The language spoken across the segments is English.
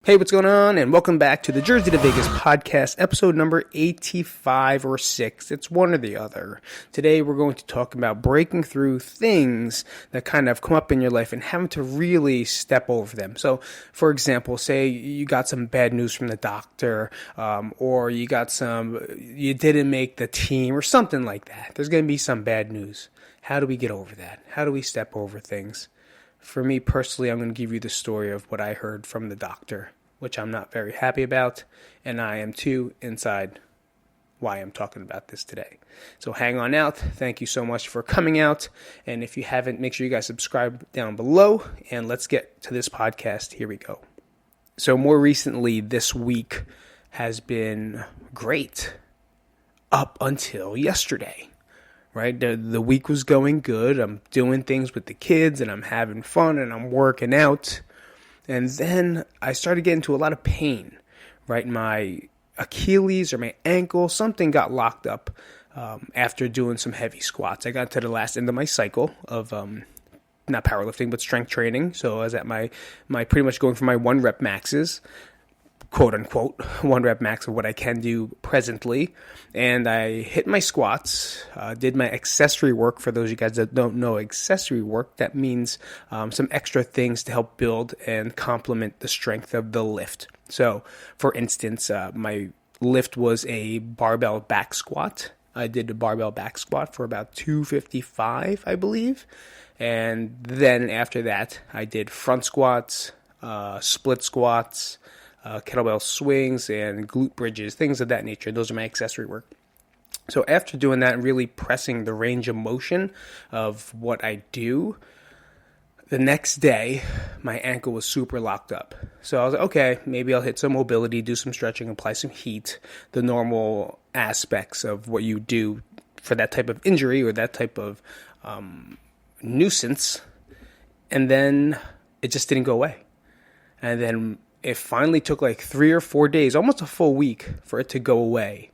Hey, what's going on? And welcome back to the Jersey to Vegas podcast, episode number 85 or 6. It's one or the other. Today, we're going to talk about breaking through things that kind of come up in your life and having to really step over them. So, for example, say you got some bad news from the doctor, or you didn't make the team or something like that. There's going to be some bad news. How do we get over that? How do we step over things? For me personally, I'm going to give you the story of what I heard from the doctor, which I'm not very happy about, and I am too inside why I'm talking about this today. So hang on out. Thank you so much for coming out, and if you haven't, make sure you guys subscribe down below, and let's get to this podcast. Here we go. So more recently, this week has been great up until yesterday. Right? The week was going good. I'm doing things with the kids and I'm having fun and I'm working out. And then I started getting into a lot of pain, right? My Achilles or my ankle, something got locked up after doing some heavy squats. I got to the last end of my cycle of not powerlifting, but strength training. So I was at my pretty much going for my 1 rep maxes, quote unquote, 1 rep max of what I can do presently. And I hit my squats, did my accessory work. For those of you guys that don't know accessory work, that means some extra things to help build and complement the strength of the lift. So for instance, my lift was a barbell back squat. I did a barbell back squat for about 255, I believe. And then after that, I did front squats, split squats, kettlebell swings and glute bridges, things of that nature. Those are my accessory work. So after doing that and really pressing the range of motion of what I do, the next day, my ankle was super locked up. So I was like, okay, maybe I'll hit some mobility, do some stretching, apply some heat, the normal aspects of what you do for that type of injury or that type of nuisance. And then it just didn't go away. And then it finally took like 3 or 4 days, almost a full week, for it to go away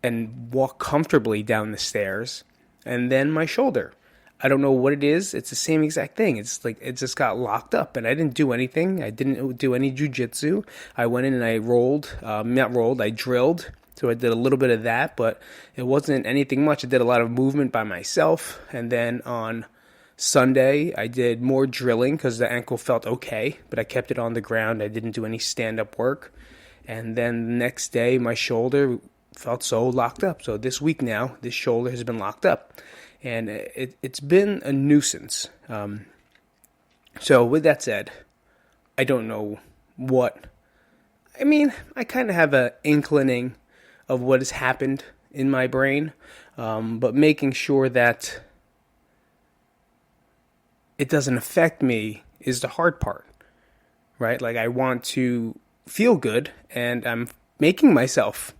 and walk comfortably down the stairs. And then my shoulder. I don't know what it is. It's the same exact thing. It's like it just got locked up, and I didn't do anything. I didn't do any jujitsu. I went in and I I drilled. So I did a little bit of that, but it wasn't anything much. I did a lot of movement by myself. And then on Sunday, I did more drilling because the ankle felt okay, but I kept it on the ground. I didn't do any stand-up work. And then the next day, my shoulder felt so locked up. So this week now, this shoulder has been locked up. And it's been a nuisance. So with that said, I don't know what. I mean, I kind of have an inclining of what has happened in my brain, but making sure that it doesn't affect me is the hard part, right? Like I want to feel good, and I'm making myself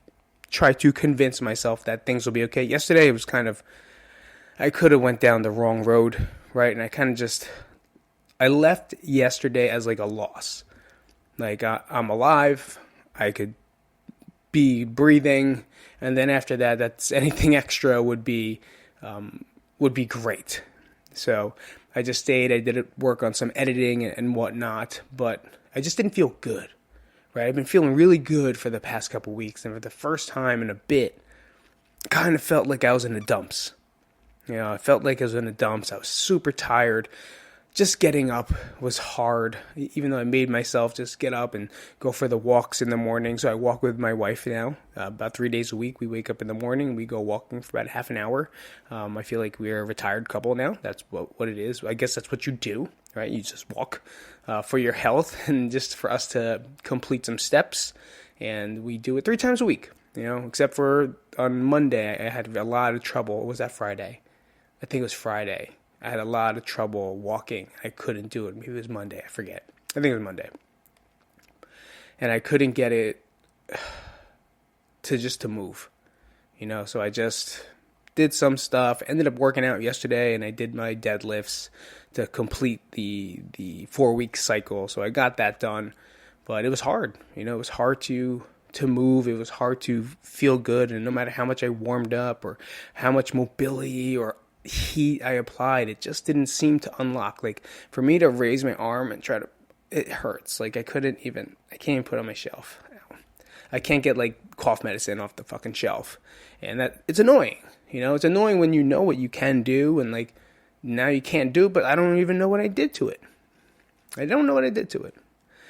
try to convince myself that things will be okay. Yesterday, it was kind of, I could have went down the wrong road, right? And I kind of I left yesterday as like a loss. Like I'm alive, I could be breathing, and then after that, that's anything extra would be great. So I just stayed. I did work on some editing and whatnot, but I just didn't feel good, right? I've been feeling really good for the past couple weeks, and for the first time in a bit, kind of felt like I was in the dumps. You know, I felt like I was in the dumps. I was super tired. Just getting up was hard, even though I made myself just get up and go for the walks in the morning. So I walk with my wife now about 3 days a week. We wake up in the morning. We go walking for about half an hour. I feel like we're a retired couple now. That's what it is. I guess that's what you do, right? You just walk for your health and just for us to complete some steps. And we do it 3 times a week, you know, except for on Monday, I had a lot of trouble. Or was that Friday? I think it was Friday. I had a lot of trouble walking. I couldn't do it. Maybe it was Monday. I forget. I think it was Monday. And I couldn't get it to move. You know, so I just did some stuff. Ended up working out yesterday, and I did my deadlifts to complete the 4-week cycle. So I got that done. But it was hard. You know, it was hard to move. It was hard to feel good. And no matter how much I warmed up or how much mobility or heat I applied, it just didn't seem to unlock. Like for me to raise my arm and try to, it hurts. Like I can't even put it on my shelf. I can't get like cough medicine off the fucking shelf. And it's annoying. It's annoying when you know what you can do and like now you can't do, but I don't even know what I did to it. I don't know what I did to it.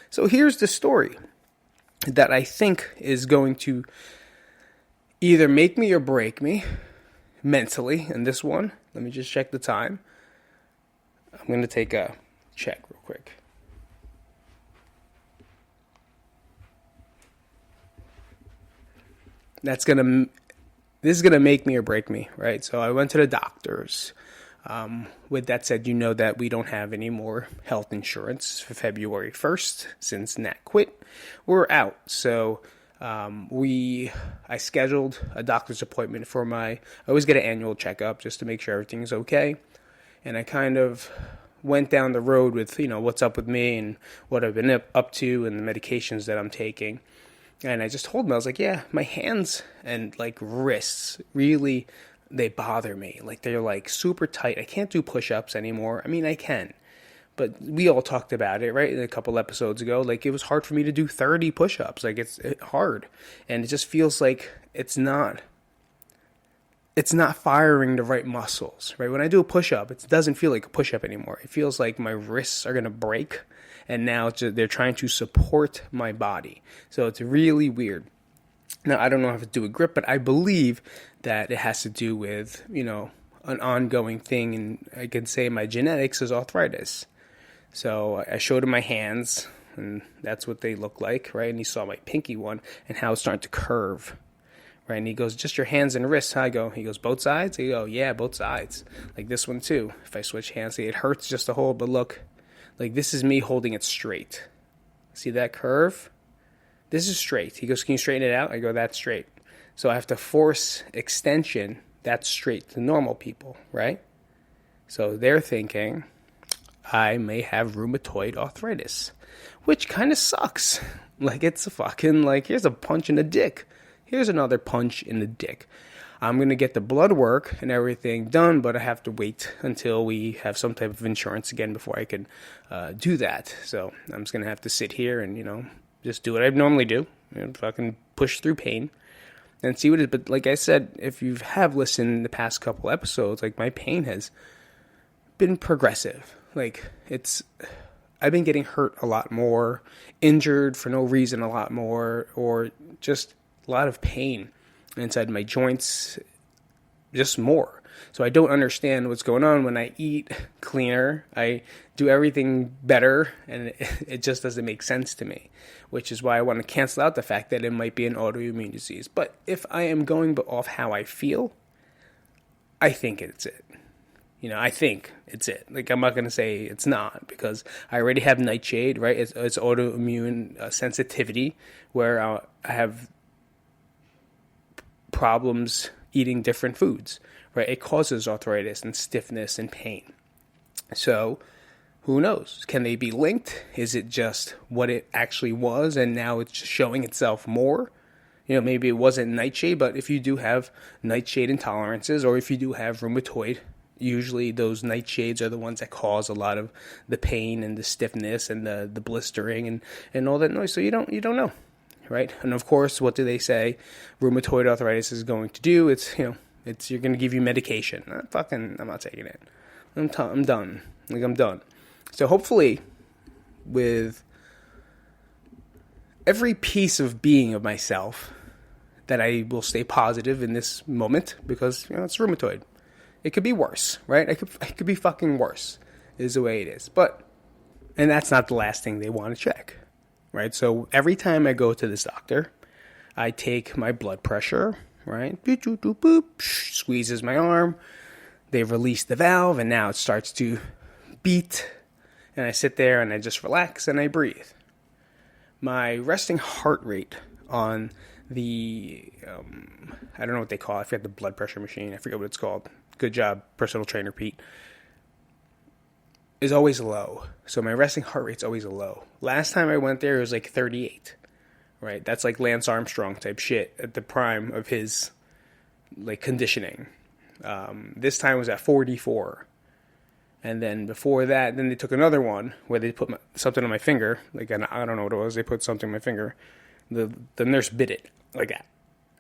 So here's the story that I think is going to either make me or break me mentally. And this one, let me just check the time. I'm going to take a check real quick. This is going to make me or break me, right? So I went to the doctors. With that said, that we don't have any more health insurance for February 1st since Nat quit. We're out. So I scheduled a doctor's appointment I always get an annual checkup just to make sure everything's okay. And I kind of went down the road with, what's up with me and what I've been up to and the medications that I'm taking. And I just told him, I was like, yeah, my hands and like wrists really, they bother me. Like they're like super tight. I can't do push-ups anymore. I mean, I can, but we all talked about it, right? A couple episodes ago, like it was hard for me to do 30 push-ups. Like it's hard. And it just feels like it's not firing the right muscles, right? When I do a push-up, it doesn't feel like a push-up anymore. It feels like my wrists are going to break. And now they're trying to support my body. So it's really weird. Now, I don't know how to do a grip, but I believe that it has to do with, an ongoing thing. And I can say my genetics is arthritis. So I showed him my hands, and that's what they look like, right? And he saw my pinky one and how it's starting to curve, right? And he goes, just your hands and wrists. He goes, both sides? I go, yeah, both sides. Like this one too. If I switch hands, it hurts just to hold, but look. Like, this is me holding it straight. See that curve? This is straight. He goes, can you straighten it out? I go, that's straight. So I have to force extension. That's straight to normal people, right? So they're thinking I may have rheumatoid arthritis, which kind of sucks. Like, it's a fucking, like, here's a punch in the dick. Here's another punch in the dick. I'm going to get the blood work and everything done, but I have to wait until we have some type of insurance again before I can do that. So I'm just going to have to sit here and, just do what I normally do. Fucking push through pain and see what it is. But like I said, if you have listened the past couple episodes, like my pain has been progressive. Like I've been getting hurt a lot more, injured for no reason a lot more, or just a lot of pain inside my joints, just more. So I don't understand what's going on. When I eat cleaner, I do everything better, and it just doesn't make sense to me, which is why I want to cancel out the fact that it might be an autoimmune disease. But if I am going off how I feel, I think it's it. I think it's it. Like, I'm not going to say it's not, because I already have nightshade, right? It's autoimmune sensitivity, where I have problems eating different foods, right? It causes arthritis and stiffness and pain. So who knows? Can they be linked? Is it just what it actually was and now it's just showing itself more? Maybe it wasn't nightshade, but if you do have nightshade intolerances, or if you do have rheumatoid, usually those nightshades are the ones that cause a lot of the pain and the stiffness and the blistering and all that noise. So you don't know. Right? And of course, what do they say rheumatoid arthritis is going to do? It's you're going to give you medication. I'm not taking it. I'm done. Like, I'm done. So hopefully, with every piece of being of myself, that I will stay positive in this moment, because it's rheumatoid. It could be worse, right? It could be fucking worse, is the way it is. And that's not the last thing they want to check. Right, so every time I go to this doctor, I take my blood pressure, right? Boop, boop, boop, boop, squeezes my arm. They release the valve, and now it starts to beat. And I sit there, and I just relax, and I breathe. My resting heart rate on the, I don't know what they call it. I forget the blood pressure machine. I forget what it's called. Good job, personal trainer Pete. Is always low. So my resting heart rate's always low. Last time I went there, it was like 38. Right? That's like Lance Armstrong type shit at the prime of his like conditioning. This time was at 44. And then before that, then they took another one where they put something on my finger. Like, I don't know what it was. They put something on my finger. The nurse bit it like that.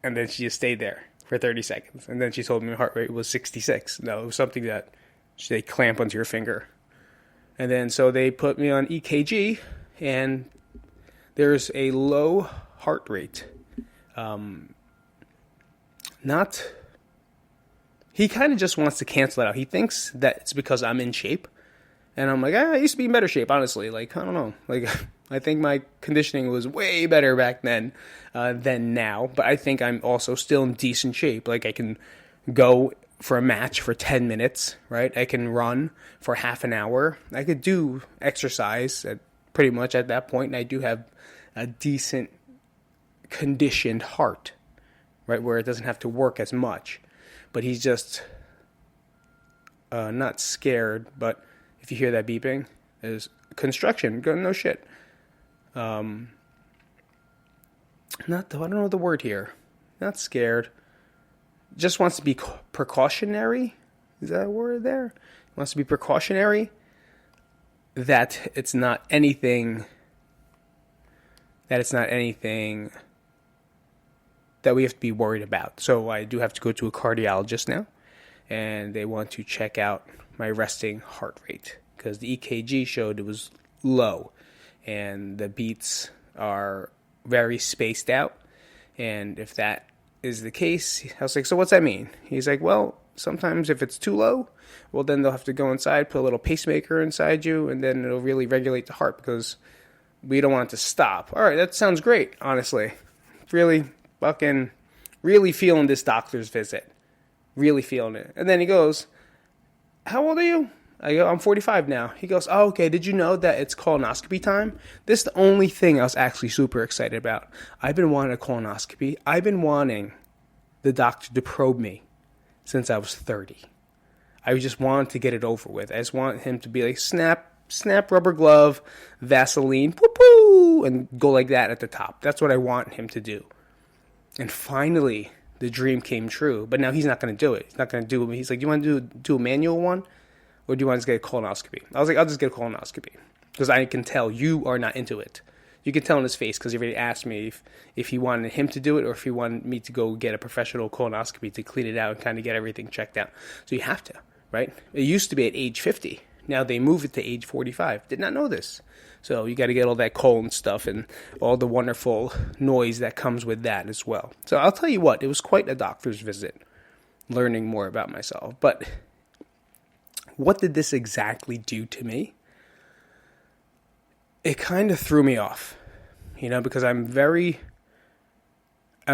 And then she just stayed there for 30 seconds. And then she told me my heart rate was 66. No, it was something that they clamp onto your finger. And then so they put me on EKG, and there's a low heart rate. He kind of just wants to cancel it out. He thinks that it's because I'm in shape. And I'm like, I used to be in better shape, honestly. Like, I don't know. Like, I think my conditioning was way better back then than now. But I think I'm also still in decent shape. Like, I can go for a match for 10 minutes, right? I can run for half an hour. I could do exercise pretty much at that point. And I do have a decent conditioned heart, right? Where it doesn't have to work as much. But he's just not scared. But if you hear that beeping, there's construction. No shit. I don't know the word here. Not scared. Just wants to be precautionary. Is that a word there? Wants to be precautionary. That it's not anything. That it's not anything that we have to be worried about. So I do have to go to a cardiologist now, and they want to check out my resting heart rate because the EKG showed it was low, and the beats are very spaced out. And if that is the case, I was like, so what's that mean? He's like, well, sometimes if it's too low, well, then they'll have to go inside, put a little pacemaker inside you, and then it'll really regulate the heart because we don't want it to stop. All right, that sounds great, honestly. Really feeling this doctor's visit. Really feeling it. And then he goes, how old are you? I go, I'm 45 now. He goes, oh, okay, did you know that it's colonoscopy time? This is the only thing I was actually super excited about. I've been wanting a colonoscopy. I've been wanting the doctor to probe me since I was 30. I just wanted to get it over with. I just want him to be like, snap rubber glove, Vaseline, poo-poo, and go like that at the top. That's what I want him to do. And finally, the dream came true. But now he's not going to do it. He's not going to do it. He's like, do you want to do a manual one? Or do you want to get a colonoscopy? I was like, I'll just get a colonoscopy. Because I can tell you are not into it. You can tell in his face because he already asked me if he wanted him to do it or if he wanted me to go get a professional colonoscopy to clean it out and kind of get everything checked out. So you have to, right? It used to be at age 50. Now they move it to age 45. Did not know this. So you got to get all that colon stuff and all the wonderful noise that comes with that as well. So I'll tell you what, it was quite a doctor's visit, learning more about myself. But what did this exactly do to me? It kind of threw me off, because I'm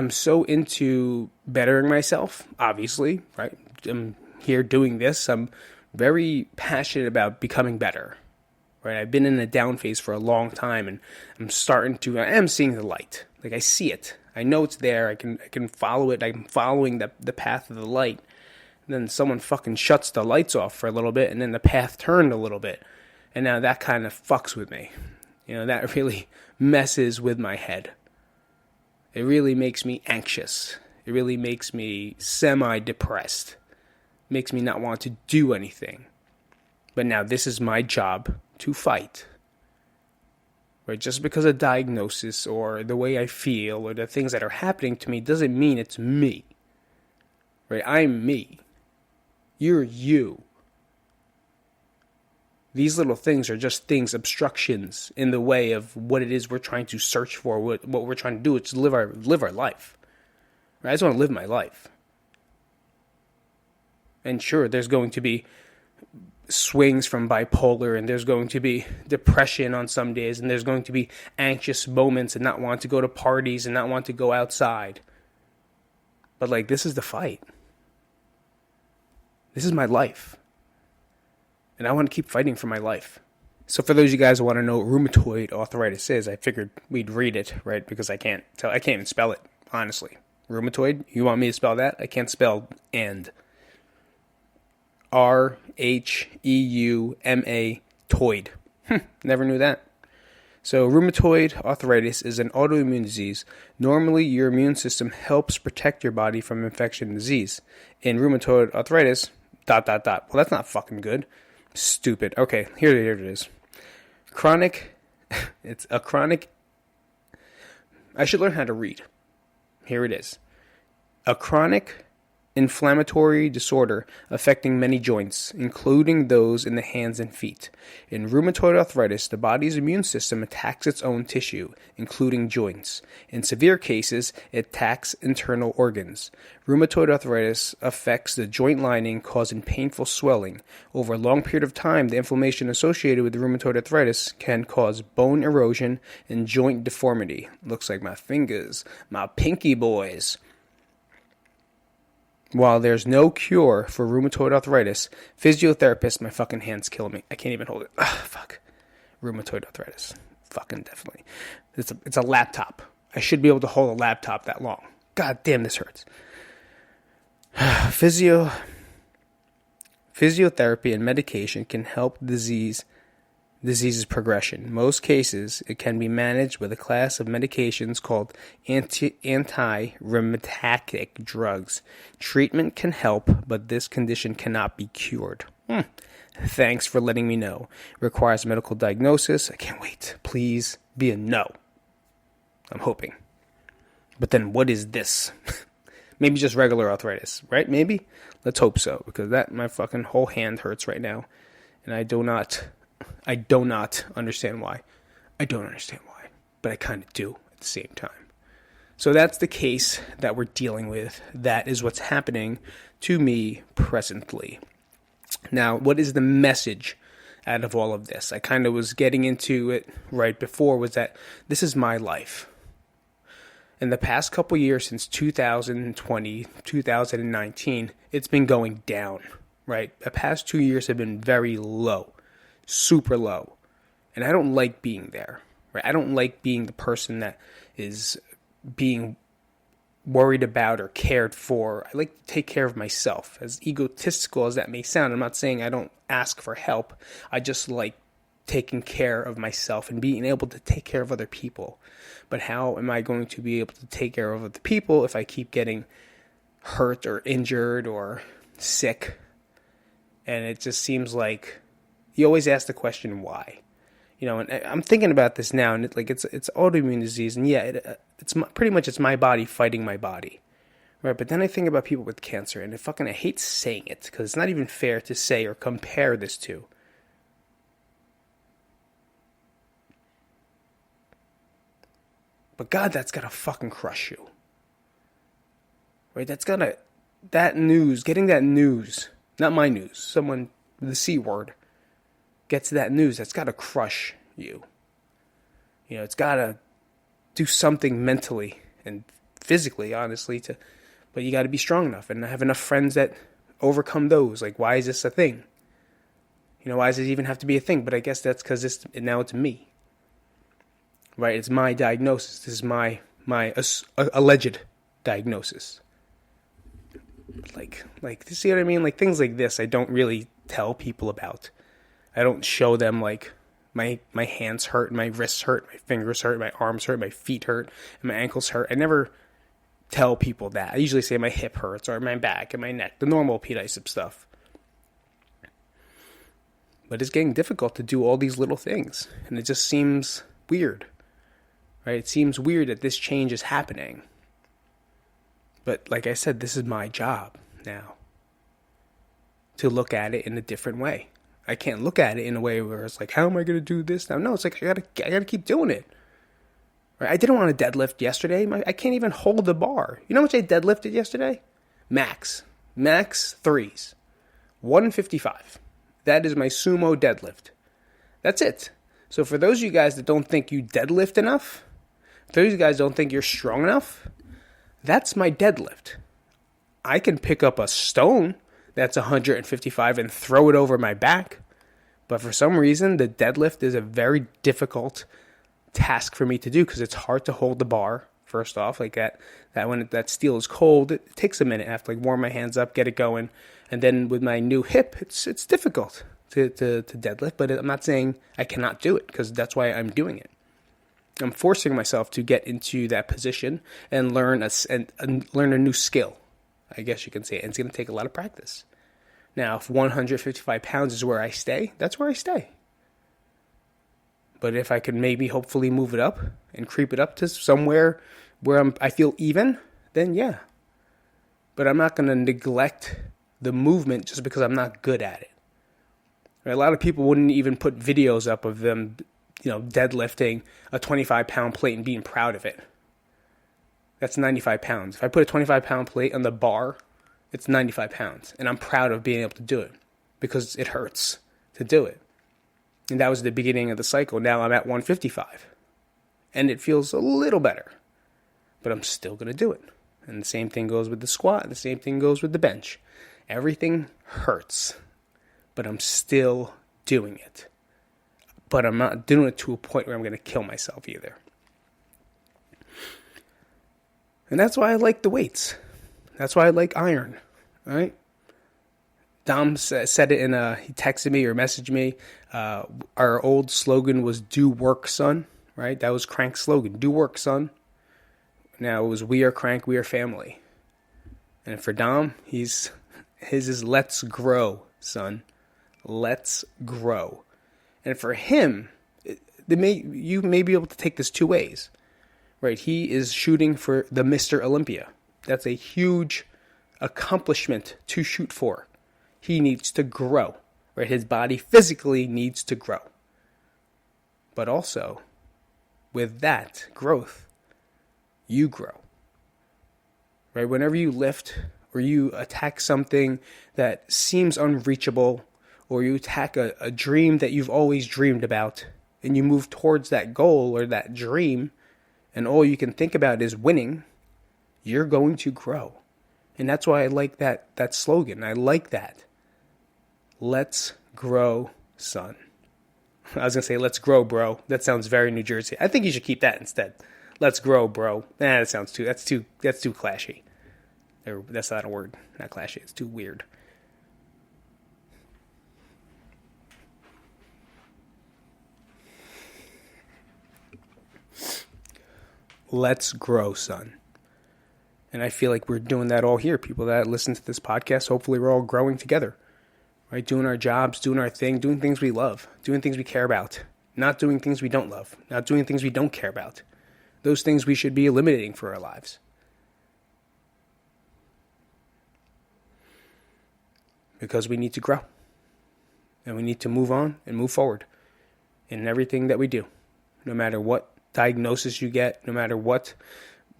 so into bettering myself, obviously, right? I'm here doing this. I'm very passionate about becoming better, right? I've been in a down phase for a long time, and I am seeing the light. Like, I see it. I know it's there. I can follow it. I'm following the path of the light. And then someone fucking shuts the lights off for a little bit, and then the path turned a little bit. And now that kind of fucks with me. That really messes with my head. It really makes me anxious. It really makes me semi-depressed. Makes me not want to do anything. But now this is my job to fight. Right? Just because a diagnosis or the way I feel or the things that are happening to me doesn't mean it's me. Right? I'm me. You're you. These little things are just things, obstructions in the way of what it is we're trying to search for, what we're trying to do. It's live our life. Right? I just want to live my life. And sure, there's going to be swings from bipolar, and there's going to be depression on some days, and there's going to be anxious moments and not want to go to parties and not want to go outside. But this is the fight. This is my life. And I want to keep fighting for my life. So for those of you guys who want to know what rheumatoid arthritis is, I figured we'd read it, right? Because I can't even spell it, honestly. Rheumatoid, you want me to spell that? I can't spell and. R-H-E-U-M-A, toid. Never knew that. So rheumatoid arthritis is an autoimmune disease. Normally, your immune system helps protect your body from infection and disease. In rheumatoid arthritis, ... Well, that's not fucking good. Stupid. Okay, here it is. Chronic. It's a chronic. I should learn how to read. Here it is. A chronic inflammatory disorder affecting many joints, including those in the hands and feet. In rheumatoid arthritis, the body's immune system attacks its own tissue, including joints. In severe cases, it attacks internal organs. Rheumatoid arthritis affects the joint lining, causing painful swelling. Over a long period of time, the inflammation associated with rheumatoid arthritis can cause bone erosion and joint deformity. Looks like my fingers, my pinky boys. While there's no cure for rheumatoid arthritis, physiotherapists, my fucking hand's killing me. I can't even hold it. Ugh, fuck. Rheumatoid arthritis. Fucking definitely. It's a laptop. I should be able to hold a laptop that long. God damn, this hurts. Physiotherapy and medication can help disease's progression. Most cases, it can be managed with a class of medications called anti-rheumatic drugs. Treatment can help, but this condition cannot be cured. Thanks for letting me know. Requires medical diagnosis. I can't wait. Please be a no. I'm hoping. But then what is this? Maybe just regular arthritis, right? Maybe? Let's hope so, because my fucking whole hand hurts right now, and I do not understand why. I don't understand why, but I kind of do at the same time. So that's the case that we're dealing with. That is what's happening to me presently. Now, what is the message out of all of this? I kind of was getting into it right before, was that this is my life. In the past couple years, since 2020, 2019, it's been going down, right? The past 2 years have been very low. Super low. And I don't like being there, right? I don't like being the person that is being worried about or cared for. I like to take care of myself. As egotistical as that may sound, I'm not saying I don't ask for help. I just like taking care of myself and being able to take care of other people. But how am I going to be able to take care of other people if I keep getting hurt or injured or sick? And it just seems like you always ask the question, why? You know, and I'm thinking about this now, and it's autoimmune disease, and yeah, it's my body fighting my body, right? But then I think about people with cancer, and I hate saying it, because it's not even fair to say or compare this to. But God, that's gotta fucking crush you, right? Getting that news, not my news, the C word, gets that news, that's got to crush you. You know, it's got to do something mentally and physically, honestly, but you got to be strong enough. And I have enough friends that overcome those. Like, why is this a thing? You know, why does it even have to be a thing? But I guess that's because now it's me. Right? It's my diagnosis. This is my alleged diagnosis. Like, you see what I mean? Like, things like this I don't really tell people about. I don't show them, like, my hands hurt, my wrists hurt, my fingers hurt, my arms hurt, my feet hurt, and my ankles hurt. I never tell people that. I usually say my hip hurts or my back and my neck, the normal Pete Isip stuff. But it's getting difficult to do all these little things, and it just seems weird, right? It seems weird that this change is happening. But like I said, this is my job now, to look at it in a different way. I can't look at it in a way where it's like, how am I going to do this now? No, it's like, I gotta keep doing it. Right? I didn't want to deadlift yesterday. I can't even hold the bar. You know how much I deadlifted yesterday? Max threes. 155. That is my sumo deadlift. That's it. So for those of you guys that don't think you deadlift enough, for those of you guys that don't think you're strong enough, that's my deadlift. I can pick up a stone that's 155 and throw it over my back. But for some reason, the deadlift is a very difficult task for me to do, because it's hard to hold the bar, first off. Like that when that steel is cold, it takes a minute. I have to warm my hands up, get it going. And then with my new hip, it's difficult to deadlift. But I'm not saying I cannot do it, because that's why I'm doing it. I'm forcing myself to get into that position and learn a new skill, I guess you can say. And it's going to take a lot of practice, Now, if 155 pounds is where I stay, that's where I stay. But if I could maybe hopefully move it up and creep it up to somewhere where I feel even, then yeah. But I'm not going to neglect the movement just because I'm not good at it. Right? A lot of people wouldn't even put videos up of them, deadlifting a 25-pound plate and being proud of it. That's 95 pounds. If I put a 25-pound plate on the bar, it's 95 pounds. And I'm proud of being able to do it because it hurts to do it. And that was the beginning of the cycle. Now I'm at 155. And it feels a little better. But I'm still going to do it. And the same thing goes with the squat. The same thing goes with the bench. Everything hurts. But I'm still doing it. But I'm not doing it to a point where I'm going to kill myself either. And that's why I like the weights. That's why I like iron. Right? Dom said it he texted me or messaged me. Our old slogan was "Do work, son." Right? That was Crank's slogan. Do work, son. Now it was "We are Crank, we are family." And for Dom, his is "Let's grow, son. Let's grow." And for him, you may be able to take this two ways. Right? He is shooting for the Mr. Olympia. That's a huge accomplishment to shoot for. He needs to grow, right? His body physically needs to grow. But also, with that growth, you grow, right? Whenever you lift or you attack something that seems unreachable, or you attack a dream that you've always dreamed about, and you move towards that goal or that dream, and all you can think about is winning, you're going to grow. And that's why I like that slogan. I like that. Let's grow, son. I was going to say, let's grow, bro. That sounds very New Jersey. I think you should keep that instead. Let's grow, bro. That sounds that's too clashy. That's not a word. Not clashy. It's too weird. Let's grow, son. And I feel like we're doing that all here. People that listen to this podcast, hopefully we're all growing together. Right? Doing our jobs, doing our thing, doing things we love, doing things we care about, not doing things we don't love, not doing things we don't care about. Those things we should be eliminating for our lives. Because we need to grow. And we need to move on and move forward in everything that we do. No matter what diagnosis you get, no matter what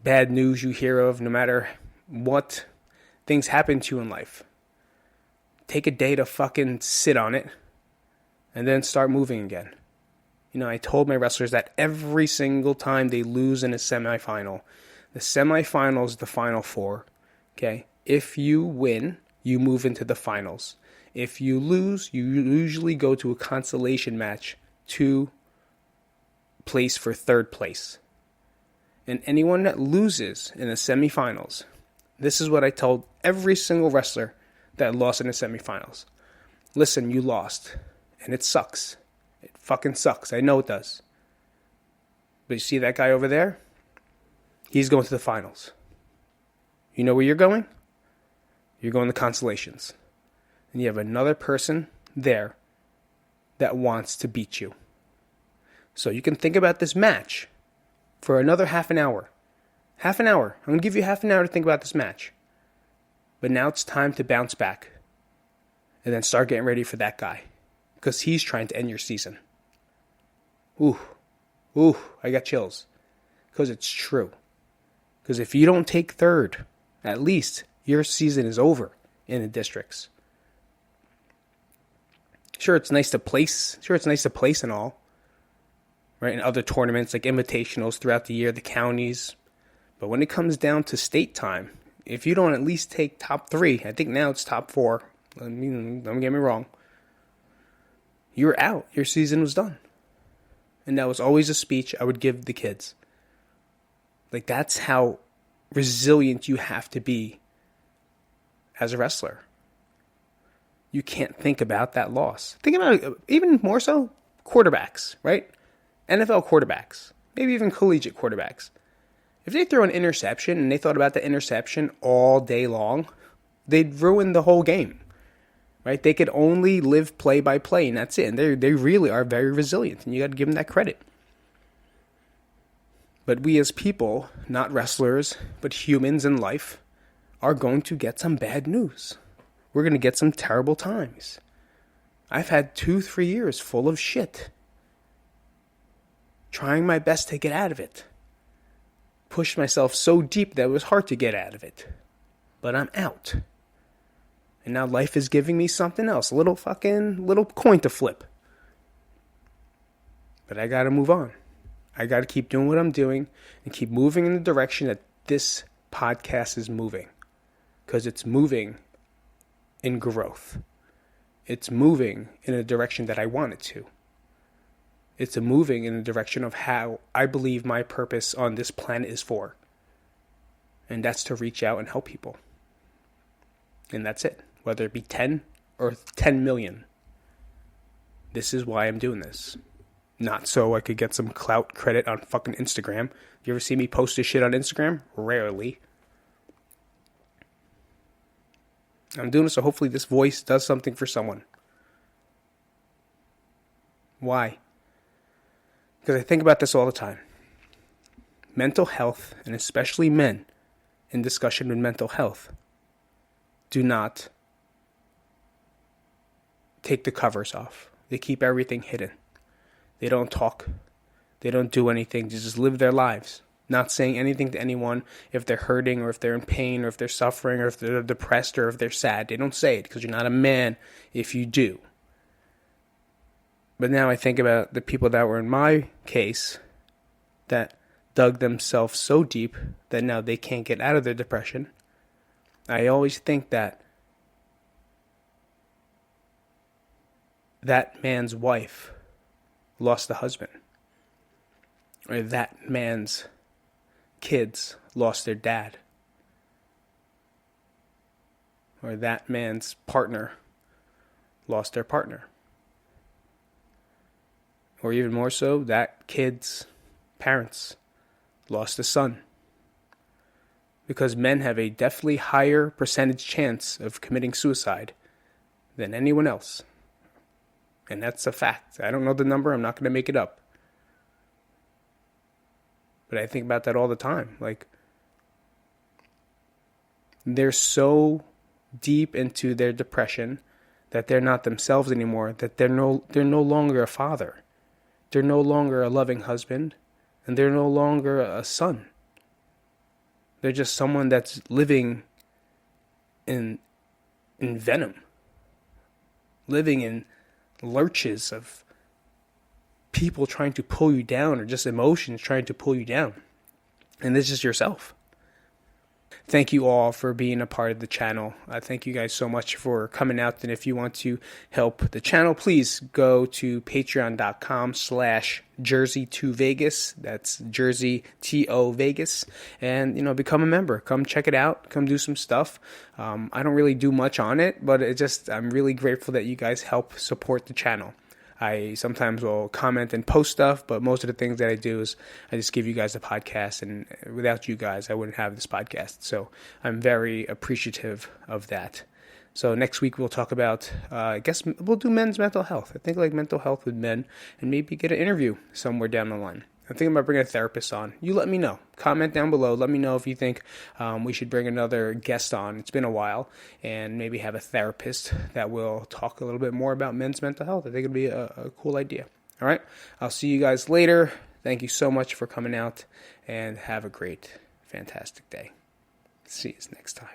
bad news you hear of, no matter what things happen to you in life. Take a day to fucking sit on it and then start moving again. I told my wrestlers that every single time they lose in a semifinal, the semifinal is the final four. Okay? If you win, you move into the finals. If you lose, you usually go to a consolation match to place for third place. And anyone that loses in the semifinals, this is what I told every single wrestler that lost in the semifinals. Listen, you lost. And it sucks. It fucking sucks. I know it does. But you see that guy over there? He's going to the finals. You know where you're going? You're going to consolations. And you have another person there that wants to beat you. So you can think about this match for another half an hour. Half an hour. I'm going to give you half an hour to think about this match. But now it's time to bounce back. And then start getting ready for that guy. Because he's trying to end your season. Ooh, I got chills. Because it's true. Because if you don't take third, at least your season is over in the districts. Sure, it's nice to place. And all. Right, in other tournaments like invitationals throughout the year, the counties. But when it comes down to state time, if you don't at least take top 3, I think now it's top 4. Don't get me wrong. You're out. Your season was done. And that was always a speech I would give the kids. Like, that's how resilient you have to be as a wrestler. You can't think about that loss. Think about it, even more so, quarterbacks, right? NFL quarterbacks, maybe even collegiate quarterbacks. If they throw an interception and they thought about the interception all day long, they'd ruin the whole game. right? They could only live play by play, and that's it. And they really are very resilient, and you got to give them that credit. But we as people, not wrestlers, but humans in life, are going to get some bad news. We're going to get some terrible times. I've had 2-3 years full of shit. Trying my best to get out of it. Pushed myself so deep that it was hard to get out of it. But I'm out. And now life is giving me something else. A little coin to flip. But I gotta move on. I gotta keep doing what I'm doing and keep moving in the direction that this podcast is moving. Because it's moving in growth. It's moving in a direction that I want it to. It's moving in the direction of how I believe my purpose on this planet is for. And that's to reach out and help people. And that's it. Whether it be 10 or 10 million. This is why I'm doing this. Not so I could get some clout credit on fucking Instagram. You ever see me post this shit on Instagram? Rarely. I'm doing it so hopefully this voice does something for someone. Why? Because I think about this all the time. Mental health, and especially men in discussion with mental health, do not take the covers off. They keep everything hidden. They don't talk. They don't do anything. They just live their lives. Not saying anything to anyone if they're hurting or if they're in pain or if they're suffering or if they're depressed or if they're sad. They don't say it because you're not a man if you do. But now I think about the people that were in my case that dug themselves so deep that now they can't get out of their depression. I always think that that man's wife lost a husband. Or that man's kids lost their dad. Or that man's partner lost their partner. Or even more so, that kid's parents lost a son. Because men have a definitely higher percentage chance of committing suicide than anyone else. And that's a fact. I don't know the number. I'm not going to make it up. But I think about that all the time. Like, they're so deep into their depression that they're not themselves anymore, that they're no longer a father. They're no longer a loving husband, and they're no longer a son. They're just someone that's living in venom, living in lurches of people trying to pull you down or just emotions trying to pull you down. And this is yourself. Thank you all for being a part of the channel. Thank you guys so much for coming out. And if you want to help the channel, please go to patreon.com/Jersey2Vegas. That's Jersey to Vegas. And, become a member. Come check it out. Come do some stuff. I don't really do much on it, but I'm really grateful that you guys help support the channel. I sometimes will comment and post stuff, but most of the things that I do is I just give you guys the podcast, and without you guys, I wouldn't have this podcast. So I'm very appreciative of that. So next week we'll talk about, I guess we'll do men's mental health. I think like mental health with men, and maybe get an interview somewhere down the line. I'm thinking about bringing a therapist on. You let me know. Comment down below. Let me know if you think we should bring another guest on. It's been a while. And maybe have a therapist that will talk a little bit more about men's mental health. I think it'd be a cool idea. All right. I'll see you guys later. Thank you so much for coming out. And have a great, fantastic day. See you next time.